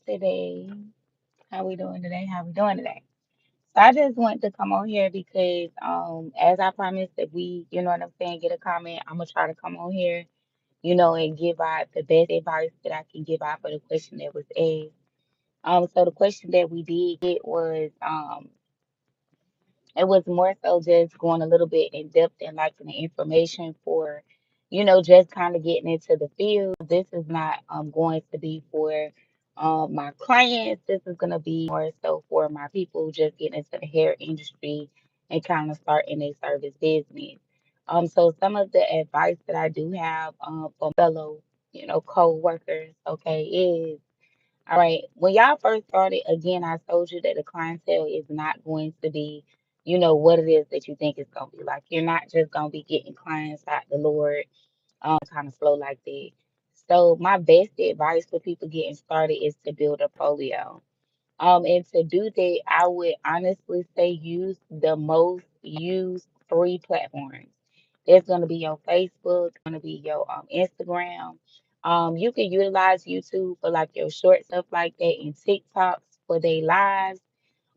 today? How we doing today? How we doing today? So I just want to come on here because as I promised that we, you know what I'm saying, get a comment. I'm gonna try to come on here, and give out the best advice that I can give out for the question that was asked. So the question that we did get was it was more so just going a little bit in depth and like the information for, just kind of getting into the field. This is not going to be for my clients. This is gonna be more so for my people just getting into the hair industry and kind of starting a service business. So some of the advice that I do have from fellow, co-workers, okay, is all right. When y'all first started, again, I told you that the clientele is not going to be, what it is that you think it's going to be like. You're not just going to be getting clients out the Lord, kind of slow like that. So my best advice for people getting started is to build a portfolio. And to do that, I would honestly say use the most used free platforms. There's going to be your Facebook, going to be your Instagram. You can utilize YouTube for like your short stuff like that and TikToks for their lives.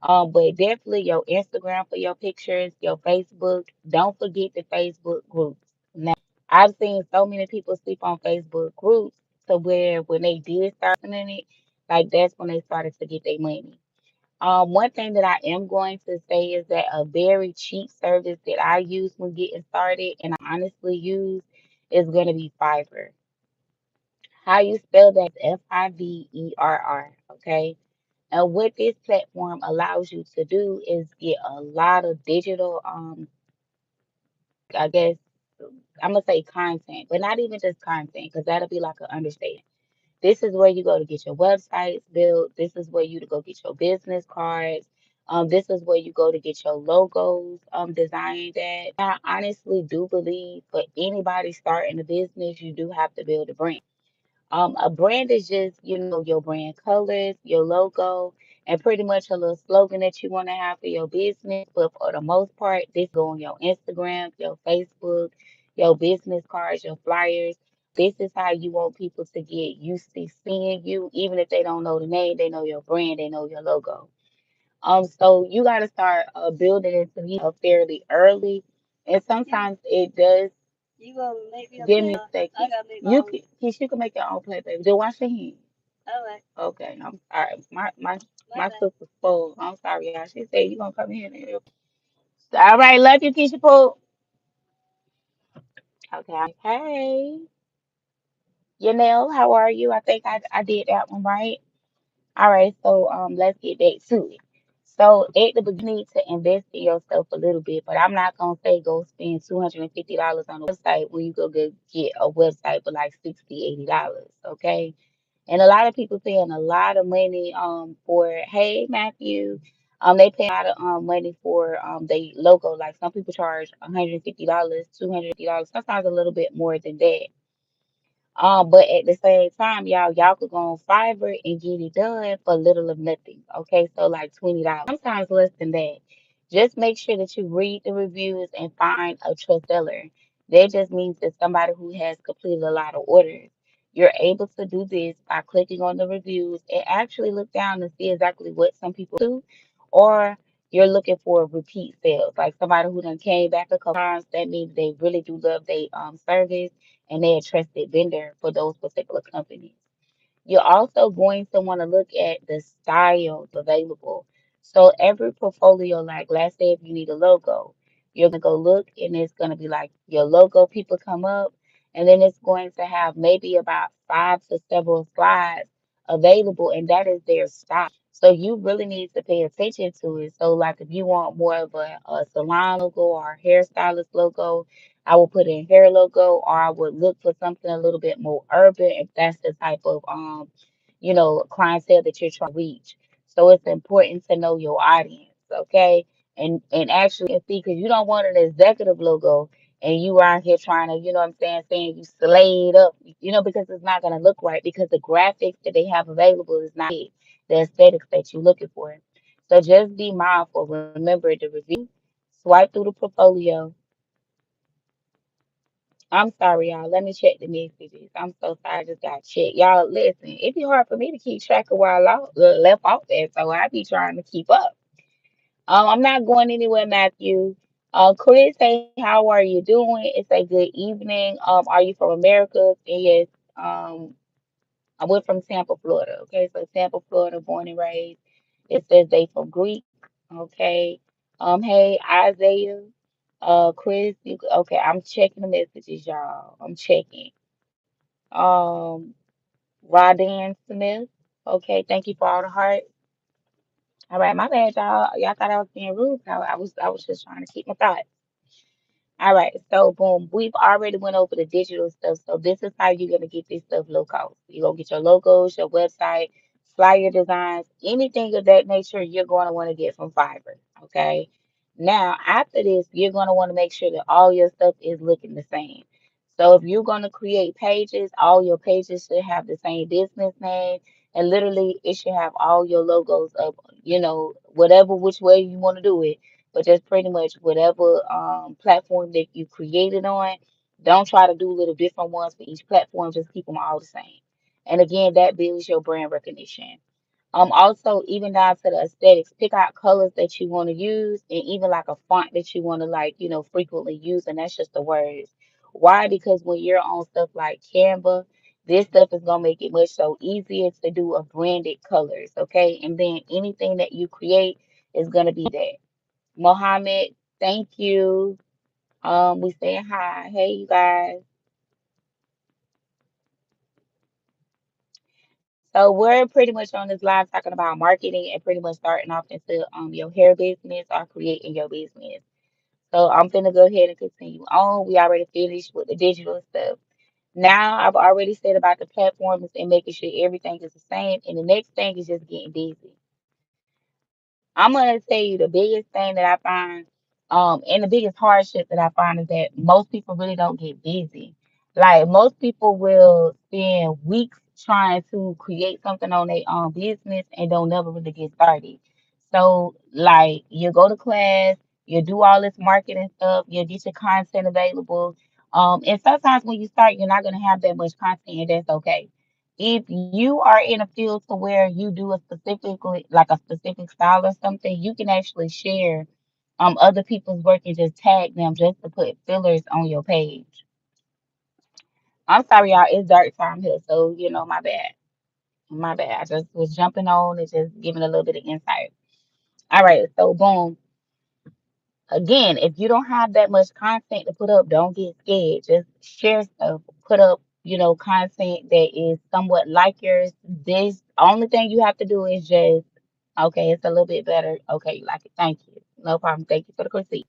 But definitely your Instagram for your pictures, your Facebook. Don't forget the Facebook groups. Now, I've seen so many people sleep on Facebook groups to where when they did start in it, like that's when they started to get their money. One thing that I am going to say is that a very cheap service that I use when getting started, and I honestly use, is going to be Fiverr. How you spell that is Fiverr, okay? And what this platform allows you to do is get a lot of digital, I guess I'm gonna say content, but not even just content, because that'll be like an understatement. This is where you go to get your websites built. This is where you to go get your business cards. This is where you go to get your logos designed at. I honestly do believe for anybody starting a business, you do have to build a brand. A brand is just, your brand colors, your logo, and pretty much a little slogan that you want to have for your business. But for the most part, this go on your Instagram, your Facebook, your business cards, your flyers. This is how you want people to get used to seeing you, even if they don't know the name, they know your brand, they know your logo. So you got to start building it to me fairly early, and sometimes it does. You gonna make me a Give me plate? a second. I gotta make my You own. can, Keisha, you can make your own plate, baby. Just wash your hands. All right. Okay, I'm sorry. My My bad. sister's full. I'm sorry, y'all. She said you gonna come in and help. All right, love you, Keisha Pooh. Okay. Hey, Yanelle, how are you? I think I did that one right. All right, so let's get back to it. So at the beginning, you need to invest in yourself a little bit, but I'm not gonna say go spend $250 on a website when you go get a website for like $60, $80. Okay. And a lot of people paying a lot of money for hey Matthew. They pay a lot of money for they logo. Like some people charge $150, $250, sometimes a little bit more than that. But at the same time, y'all could go on Fiverr and get it done for little of nothing. Okay, so like $20, sometimes less than that. Just make sure that you read the reviews and find a trust seller. That just means that somebody who has completed a lot of orders. You're able to do this by clicking on the reviews and actually look down and see exactly what some people do, or you're looking for repeat sales, like somebody who done came back a couple times. That means they really do love their service and they're a trusted vendor for those particular companies. You're also going to want to look at the styles available. So every portfolio, like let's say if you need a logo, you're gonna go look and it's gonna be like your logo people come up, and then it's going to have maybe about five to several slides available, and that is their style. So you really need to pay attention to it. So like if you want more of a salon logo or a hairstylist logo, I would put in hair logo, or I would look for something a little bit more urban if that's the type of clientele that you're trying to reach. So it's important to know your audience, okay? And actually see, because you don't want an executive logo and you out here trying to, you know what I'm saying you slayed up, because it's not gonna look right because the graphics that they have available is not it, the aesthetics that you're looking for. So just be mindful. Remember the review, swipe through the portfolio, I'm sorry, y'all. Let me check the messages. I'm so sorry. I just got checked. Y'all, listen, it'd be hard for me to keep track of where left off at, so I be trying to keep up. I'm not going anywhere, Matthew. Chris, hey, how are you doing? It's a good evening. Are you from America? And yes, I went from Tampa, Florida. Okay, so Tampa, Florida, born and raised. It says they from Greek. Okay. Hey, Isaiah. Chris, okay, I'm checking the messages, y'all. I'm checking. Um, Rodan Smith. Okay, thank you for all the hearts. All right, my bad, y'all. Y'all thought I was being rude. I was just trying to keep my thoughts. All right, so boom, we've already went over the digital stuff. So this is how you're gonna get this stuff low cost. You're gonna get your logos, your website, flyer designs, anything of that nature you're gonna want to get from Fiverr. Okay. Now after this, you're gonna want to make sure that all your stuff is looking the same. So if you're gonna create pages, all your pages should have the same business name, and literally it should have all your logos up, whatever which way you want to do it, but just pretty much whatever platform that you created on. Don't try to do little different ones for each platform. Just keep them all the same. And again, that builds your brand recognition. Also, even down to the aesthetics, pick out colors that you want to use, and even like a font that you want to like, frequently use, and that's just the words. Why? Because when you're on stuff like Canva, this stuff is gonna make it much so easier to do a branded colors, okay? And then anything that you create is gonna be that. Mohammed, thank you. We saying hi. Hey, you guys. So we're pretty much on this live talking about marketing and pretty much starting off into your hair business or creating your business. So I'm gonna go ahead and continue on. We already finished with the digital stuff. Now I've already said about the platforms and making sure everything is the same. And the next thing is just getting busy. I'm gonna tell you the biggest thing that I find, and the biggest hardship that I find is that most people really don't get busy. Like most people will spend weeks trying to create something on their own business and don't never really get started. So like you go to class, you do all this marketing stuff, you get your content available. And sometimes when you start, you're not gonna have that much content, and that's okay. If you are in a field to where you do a specifically like a specific style or something, you can actually share other people's work and just tag them just to put fillers on your page. I'm sorry, y'all, it's dark time here, so my bad. My bad. I just was jumping on and just giving a little bit of insight. All right, so boom. Again, if you don't have that much content to put up, don't get scared. Just share stuff. Put up, content that is somewhat like yours. This only thing you have to do is just, okay, it's a little bit better. Okay, you like it. Thank you. No problem. Thank you for the critique.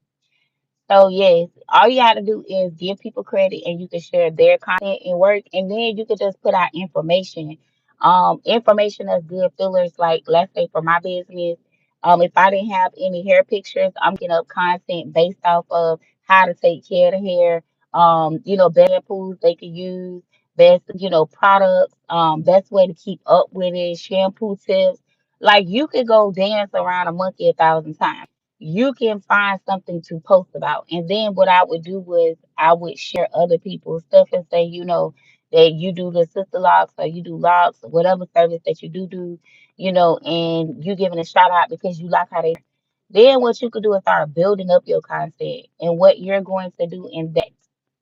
So yes, all you got to do is give people credit, and you can share their content and work, and then you can just put out information. Information that's good fillers. Like let's say for my business, if I didn't have any hair pictures, I'm looking up content based off of how to take care of the hair. Best shampoos they could use, best products, best way to keep up with it, shampoo tips. Like you could go dance around a monkey 1,000 times, you can find something to post about. And then what I would do was I would share other people's stuff and say, that you do the sister locks or you do locks or whatever service that you do, and you giving a shout out because you like how they. Then what you could do is start building up your content. And what you're going to do in that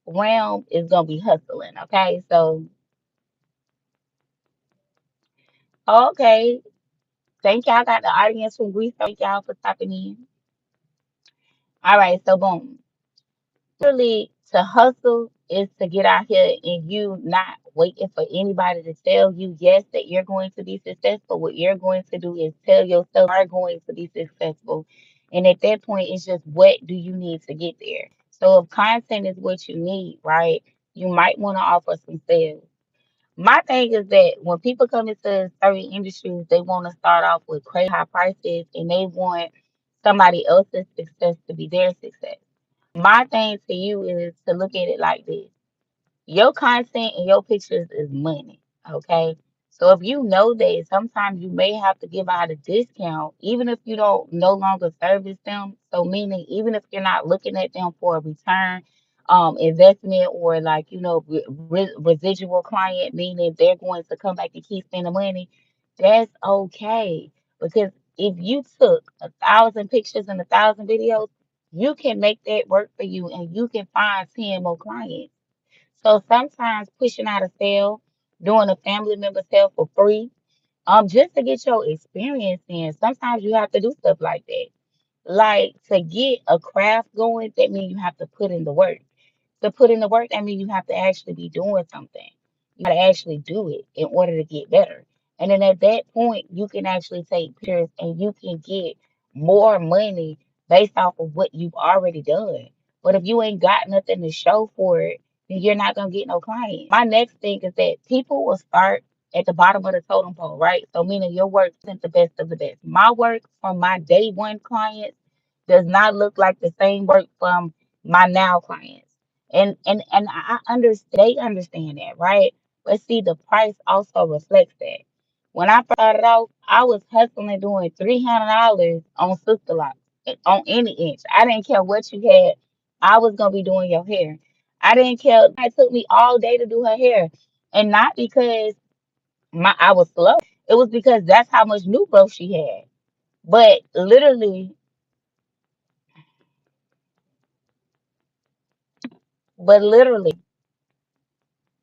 realm is gonna be hustling. Okay. So okay. Thank y'all. Got the audience from Greece. Thank y'all for stopping in. All right, so boom. Really to hustle is to get out here and you not waiting for anybody to tell you yes that you're going to be successful. What you're going to do is tell yourself you are going to be successful. And at that point it's just what do you need to get there. So if content is what you need, right? You might want to offer some sales. My thing is that when people come into certain industries, they want to start off with crazy high prices and they want somebody else's success to be their success. My thing to you is to look at it like this. Your content and your pictures is money, okay? So if you know that sometimes you may have to give out a discount, even if you don't no longer service them. So meaning even if you're not looking at them for a return, investment or like residual client, meaning they're going to come back and keep spending money, that's okay. Because if you took 1,000 pictures and 1,000 videos, you can make that work for you and you can find 10 more clients. So sometimes pushing out a sale, doing a family member sale for free, just to get your experience in. Sometimes you have to do stuff like that. Like to get a craft going, that means you have to put in the work. To put in the work, that means you have to actually be doing something. You got to actually do it in order to get better. And then at that point, you can actually take pictures and you can get more money based off of what you've already done. But if you ain't got nothing to show for it, then you're not gonna get no clients. My next thing is that people will start at the bottom of the totem pole, right? So meaning your work isn't the best of the best. My work from my day one clients does not look like the same work from my now clients. And I understand they understand that, right? But see, the price also reflects that. When I first started out, I was hustling doing $300 on SISTERLocks on any inch. I didn't care what you had. I was gonna be doing your hair. I didn't care. It took me all day to do her hair, and not because I was slow. It was because that's how much new growth she had. But literally, but literally,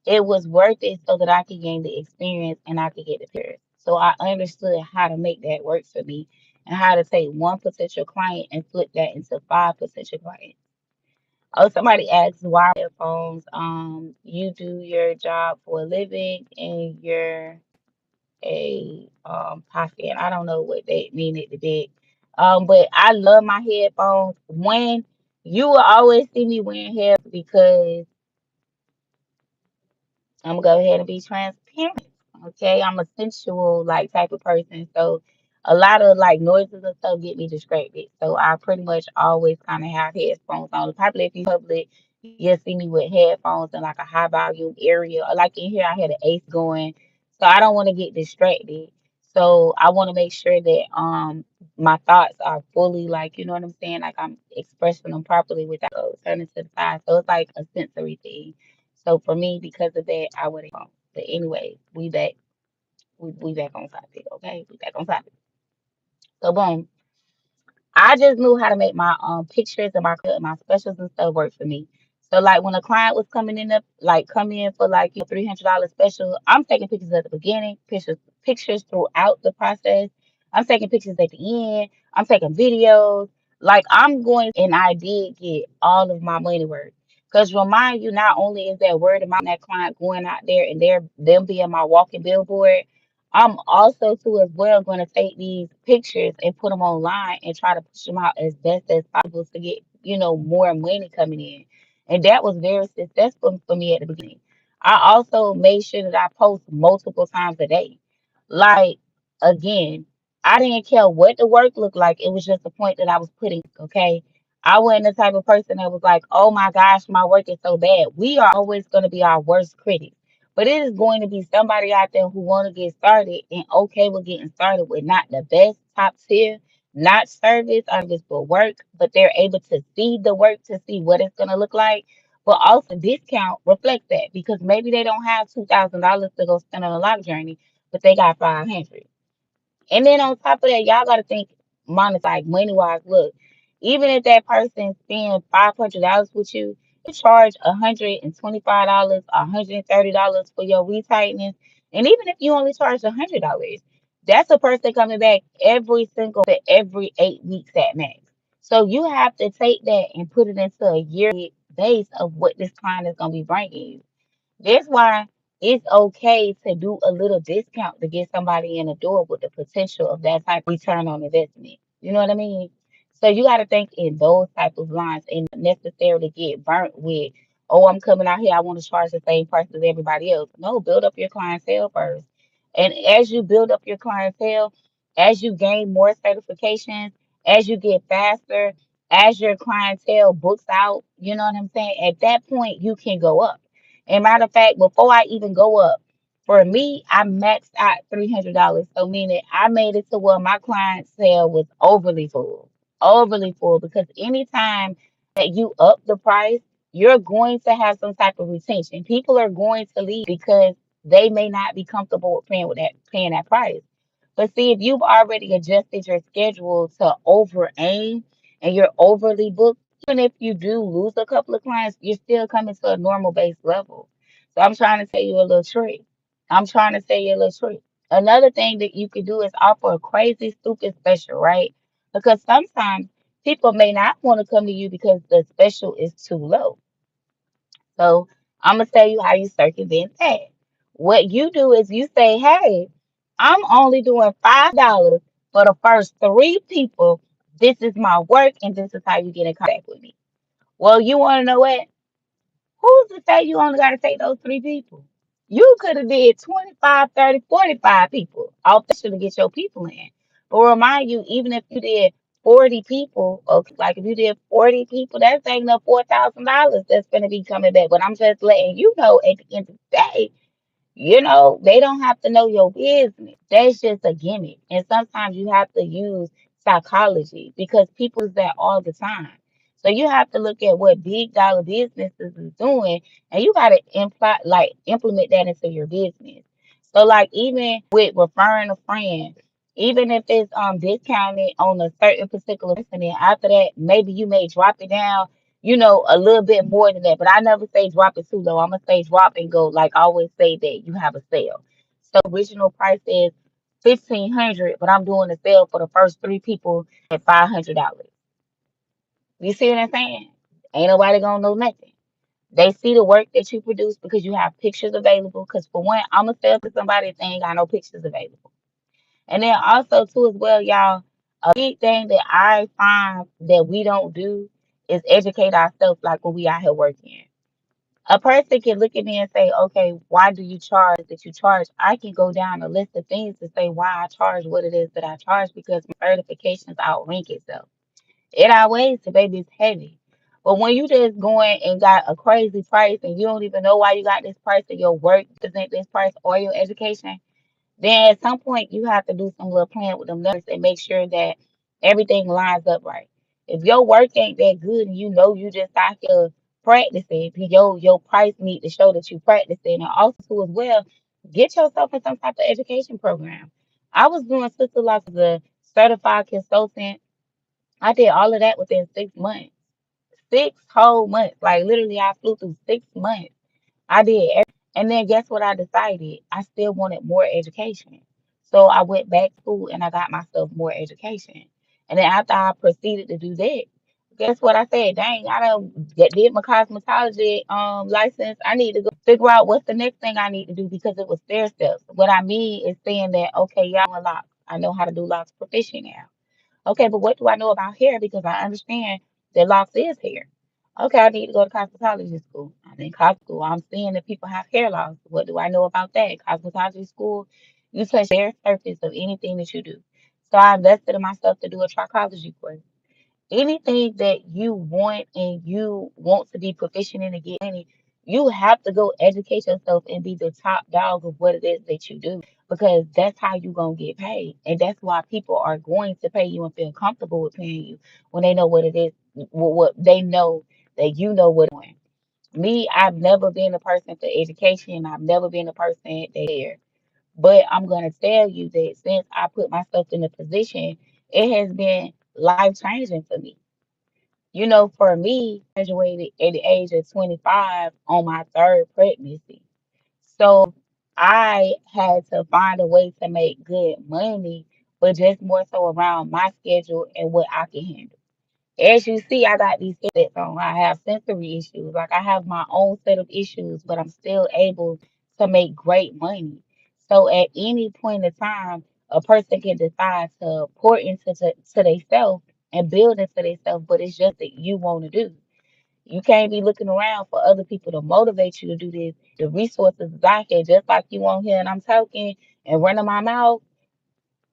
it was worth it so that I could gain the experience and I could get the pictures. So I understood how to make that work for me and how to take one potential client and flip that into five potential clients. Oh, somebody asked why headphones. You do your job for a living and you're a pocket. I don't know what they mean it to be. But I love my headphones. When you will always see me wearing headphones because I'm gonna go ahead and be transparent. Okay, I'm a sensual like type of person, so a lot of like noises and stuff get me distracted. So I pretty much always kind of have headphones on. Probably if you public, you'll see me with headphones in like a high volume area. Or like in here, I had an ace going, so I don't want to get distracted. So I want to make sure that my thoughts are fully like what I'm saying, like I'm expressing them properly without turning to the side. So it's like a sensory thing. So for me, because of that, I would have. But anyway, we back. We back on topic. Okay, we back on topic. So boom. I just knew how to make my pictures and my specials and stuff work for me. So like when a client was coming in up like come in for like your $300 special, I'm taking pictures at the beginning, pictures throughout the process. I'm taking pictures at the end. I'm taking videos. Like I'm going and I did get all of my money worth. Because remind you, not only is that word of mouth that client going out there and they're them being my walking billboard, I'm also too as well going to take these pictures and put them online and try to push them out as best as possible to get more money coming in. And that was very successful for me at the beginning. I also made sure that I post multiple times a day. Like again, I didn't care what the work looked like. It was just the point that I was putting. Okay. I wasn't the type of person that was like, oh my gosh, my work is so bad. We are always going to be our worst critics. But it is going to be somebody out there who want to get started and okay with getting started with not the best top tier, not service or just for work, but they're able to see the work to see what it's going to look like. But also discount reflect that because maybe they don't have $2,000 to go spend on a lock journey, but they got 500. And then on top of that, y'all got to think monetize money wise. Look, even if that person spends $500 with you, you charge $125, $130 for your retightness. And even if you only charge $100, that's a person coming back every single to every 8 weeks at max. So you have to take that and put it into a yearly base of what this client is going to be bringing you. That's why it's okay to do a little discount to get somebody in the door with the potential of that type of return on investment. You know what I mean? So you got to think in those type of lines and not necessarily get burnt with, oh, I'm coming out here, I want to charge the same price as everybody else. No, build up your clientele first. And as you build up your clientele, as you gain more certifications, as you get faster, as your clientele books out, you know what I'm saying? At that point, you can go up. And matter of fact, before I even go up, for me, I maxed out $300. So meaning I made it to where my client sale was overly full because anytime that you up the price, you're going to have some type of retention. People are going to leave because they may not be comfortable with paying that price. But see, if you've already adjusted your schedule to over aim and you're overly booked, even if you do lose a couple of clients, you're still coming to a normal base level. So I'm trying to tell you a little trick. I'm trying to tell you a little trick. Another thing that you could do is offer a crazy, stupid special, right? Because sometimes people may not want to come to you because the special is too low. So I'm gonna tell you how you circumvent that. What you do is you say, "Hey, I'm only doing $5 for the first three people. This is my work, and this is how you get in contact with me." Well, you want to know what? Who's to say you only got to take those three people? You could have did 25, 30, 45 people off the to get your people in. But remind you, even if you did 40 people, okay, like if you did 40 people, that's ain't no $4,000 that's going to be coming back. But I'm just letting you know at the end of the day, they don't have to know your business. That's just a gimmick. And sometimes you have to use psychology because people use that all the time. So you have to look at what big dollar businesses is doing and you gotta implement that into your business. So like even with referring a friend, even if it's discounted on a certain particular person, and after that maybe you may drop it down a little bit more than that. But I never say drop it too low. I'm gonna say drop and go. Like I always say that you have a sale. So original price is 1,500, but I'm doing a sale for the first three people at $500. You see what I'm saying? Ain't nobody gonna know nothing. They see the work that you produce because you have pictures available. Because for one, I'm gonna sell to somebody that ain't got no pictures available. And then also too as well, y'all, a big thing that I find that we don't do is educate ourselves like when we out here working. A person can look at me and say, okay, why do you charge that you charge? I can go down a list of things to say why I charge what it is that I charge because my certifications outrank itself. It outweighs the baby, it's heavy. But when you just going and got a crazy price and you don't even know why you got this price or your work doesn't this price or your education, then at some point you have to do some little plan with them numbers and make sure that everything lines up right. If your work ain't that good and you know you just out here practicing, your price need to show that you practicing and also too as well, get yourself in some type of education program. I was doing SISTERLocks as a certified consultant. I did all of that within 6 months. 6 whole months. Like literally I flew through 6 months. I did. And then guess what I decided? I still wanted more education. So I went back to school and I got myself more education. And then after I proceeded to do that, guess what I said? Dang, I did my cosmetology license. I need to go figure out what's the next thing I need to do because it was stair steps. What I mean is saying that, okay, y'all doing locks. I know how to do locks proficient now. Okay, but what do I know about hair? Because I understand that locks is hair. Okay, I need to go to cosmetology school. I'm in cosmetology school. I'm seeing that people have hair loss. What do I know about that? Cosmetology school, you touch the bare surface of anything that you do. So I invested in myself to do a trichology course. Anything that you want and you want to be proficient in and get money, you have to go educate yourself and be the top dog of what it is that you do because that's how you gonna get paid. And that's why people are going to pay you and feel comfortable with paying you when they know what it is, what they know that you know what it's doing. Me, I've never been a person for education. I've never been a person there. But I'm gonna tell you that since I put myself in a position, it has been life changing for me. For me, graduated at the age of 25 on my third pregnancy. So I had to find a way to make good money, but just more so around my schedule and what I can handle. As you see, I got these headaches on. I have sensory issues. Like I have my own set of issues, but I'm still able to make great money. So at any point in time, a person can decide to pour into to themselves and build into themselves, but it's just that you want to do. You can't be looking around for other people to motivate you to do this. The resources is out here, just like you on here and I'm talking and running my mouth.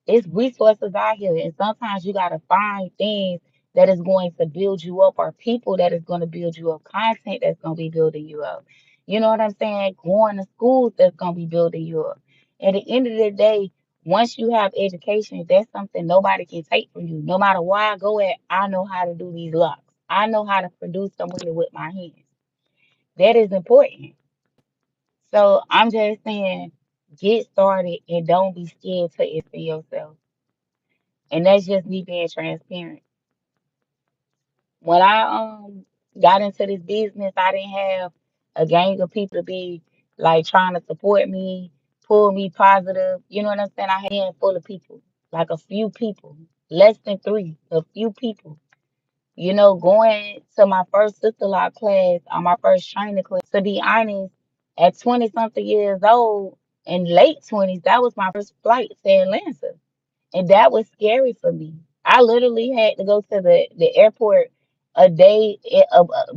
It's resources out here, and sometimes you gotta find things that is going to build you up, or people that is going to build you up, content that's going to be building you up. You know what I'm saying? Going to schools that's going to be building you up. At the end of the day, once you have education, that's something nobody can take from you. No matter where I go at, I know how to do these locks. I know how to produce some money with my hands. That is important. So I'm just saying, get started and don't be scared to invest in yourself. And that's just me being transparent. When I got into this business, I didn't have a gang of people to be like trying to support me, pull me positive. You know what I'm saying? I had a handful of people, like a few people, less than three, a few people. You know, going to my first SISTERLOCK class, on my first training class, to be honest, at 20 something years old, in late 20s, that was my first flight to Atlanta. And that was scary for me. I literally had to go to the airport a day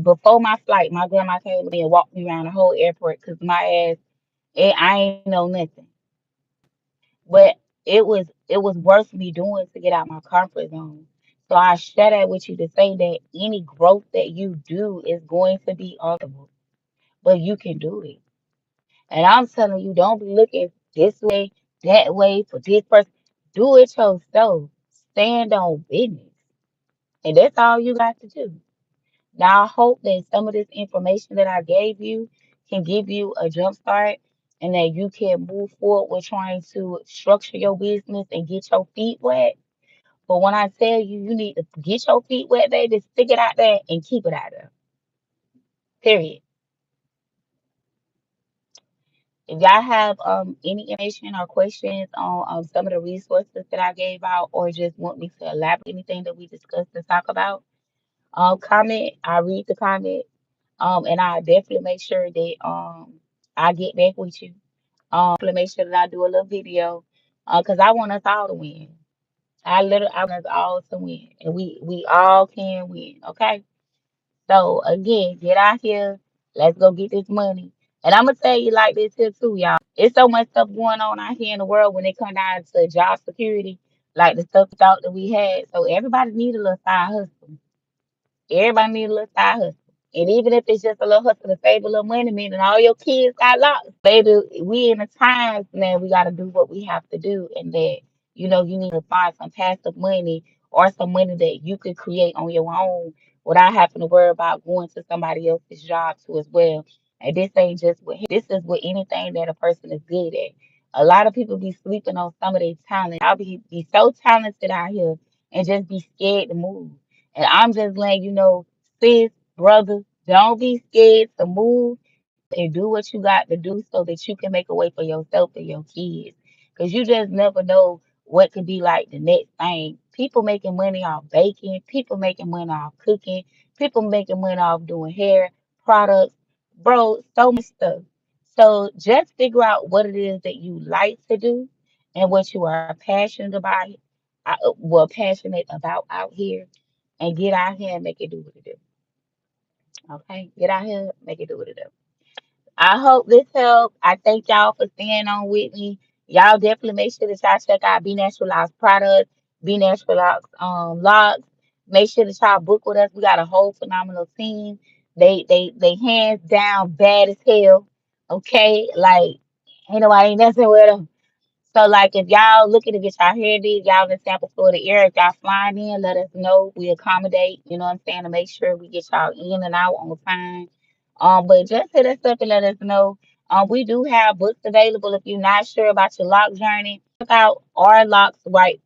before my flight. My grandma came with me and walked me around the whole airport because my ass, I ain't know nothing. But it was worth me doing to get out my comfort zone. So I share that with you to say that any growth that you do is going to be uncomfortable, but you can do it. And I'm telling you, don't be looking this way, that way for this person. Do it yourself. Stand on business. And that's all you got to do. Now, I hope that some of this information that I gave you can give you a jump start and that you can move forward with trying to structure your business and get your feet wet. But when I tell you, you need to get your feet wet, baby, stick it out there and keep it out there. Period. If y'all have any information or questions on some of the resources that I gave out, or just want me to elaborate anything that we discussed and talk about, comment. I read the comment. And I definitely make sure that I get back with you. Definitely make sure that I do a little video. Cause I want us all to win. I want us all to win. And we all can win. Okay. So again, get out here. Let's go get this money. And I'm gonna tell you like this here too, y'all. It's so much stuff going on out here in the world when it comes down to job security, like the stuff we thought that we had. So everybody need a little side hustle. Everybody need a little side hustle. And even if it's just a little hustle to save a little money, man, and all your kids got locked. Baby, we in the times now we gotta do what we have to do, and that, you need to find some passive money or some money that you could create on your own without having to worry about going to somebody else's job too as well. And this ain't just with this is with anything that a person is good at. A lot of people be sleeping on some of their talent. I'll be so talented out here and just be scared to move. And I'm just letting you know, sis, brother, don't be scared to move and do what you got to do so that you can make a way for yourself and your kids. Because you just never know what could be like the next thing. People making money off baking, people making money off cooking, people making money off doing hair, products, bro, so much stuff. So just figure out what it is that you like to do and what you are passionate about, passionate about out here, and get out here and make it do what it do. Okay? Get out here, make it do what it do. I hope this helped. I thank y'all for staying on with me. Y'all definitely make sure that y'all check out Be Natural Locks products, Be Natural Locks locks. Make sure that y'all book with us. We got a whole phenomenal team. They hands down bad as hell. Okay, like ain't nobody messing with them. So, like, if y'all looking to get y'all hair did, y'all in Tampa, Florida area, if y'all flying in, let us know. We accommodate, you know what I'm saying, to make sure we get y'all in and out on time. But just hit us up and let us know. We do have books available if you're not sure about your lock journey. Check out our locks right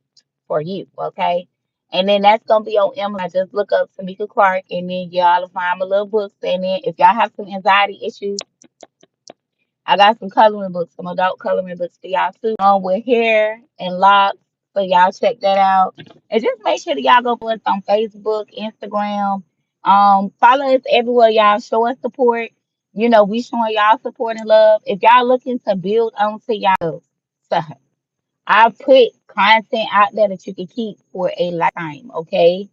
for you, okay? And then that's gonna be on Amazon. Just look up Tamika Clark, and then y'all will find my little books. And then if y'all have some anxiety issues, I got some coloring books, some adult coloring books for y'all too, with hair and locks. So y'all check that out. And just make sure that y'all go for us on Facebook, Instagram. Follow us everywhere, y'all. Show us support. We showing y'all support and love. If y'all looking to build onto y'all, so I put content out there that you can keep for a lifetime, okay?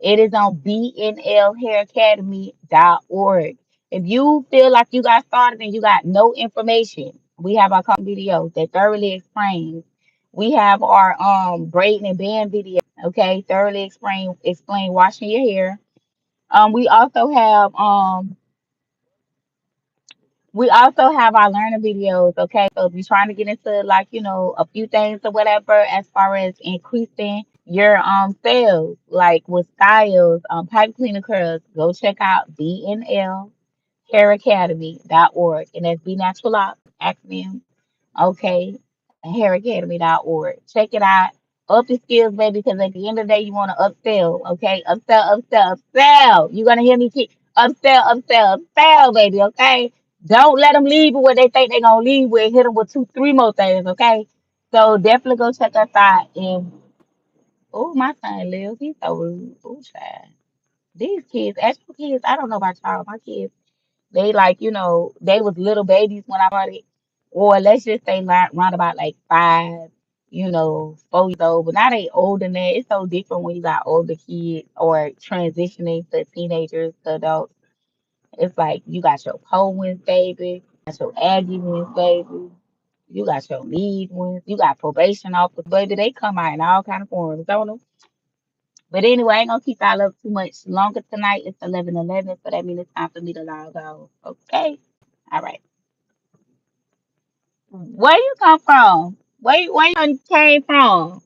It is on bnlhairacademy.org. If you feel like you got started and you got no information, we have our videos that thoroughly explain. We have our braiding and band video, okay? Thoroughly explain washing your hair. We also have our learning videos, okay? So if you're trying to get into like, a few things or whatever as far as increasing your sales, like with styles, pipe cleaner curls, go check out BNL hairacademy.org, and that's Be Natural Lock acronym. Okay, hairacademy.org. Check it out. Up the skills, baby, because at the end of the day, you want to upsell. Okay, upsell, upsell, upsell. You gonna hear me keep upsell, upsell, upsell, baby. Okay, don't let them leave with what they think they're gonna leave with. Hit them with two, three more things. Okay, so definitely go check us out. And oh, my son lives. He's so rude. Oh, child. These kids, actual kids, I don't know about y'all. My kids, they like, they was little babies when I started, or let's just say like around about like 5, 4 years old. But now they older than that. It's so different when you got older kids or transitioning to teenagers to adults. It's like you got your pole ones, baby, you got your Aggie ones, baby. You got your lead ones. You got probation officers, baby. They come out in all kind of forms, don't they? But anyway, I ain't gonna keep y'all up too much longer tonight. It's 11:11, so that means it's time for me to log off. Okay. All right. Where you come from? Where you came from?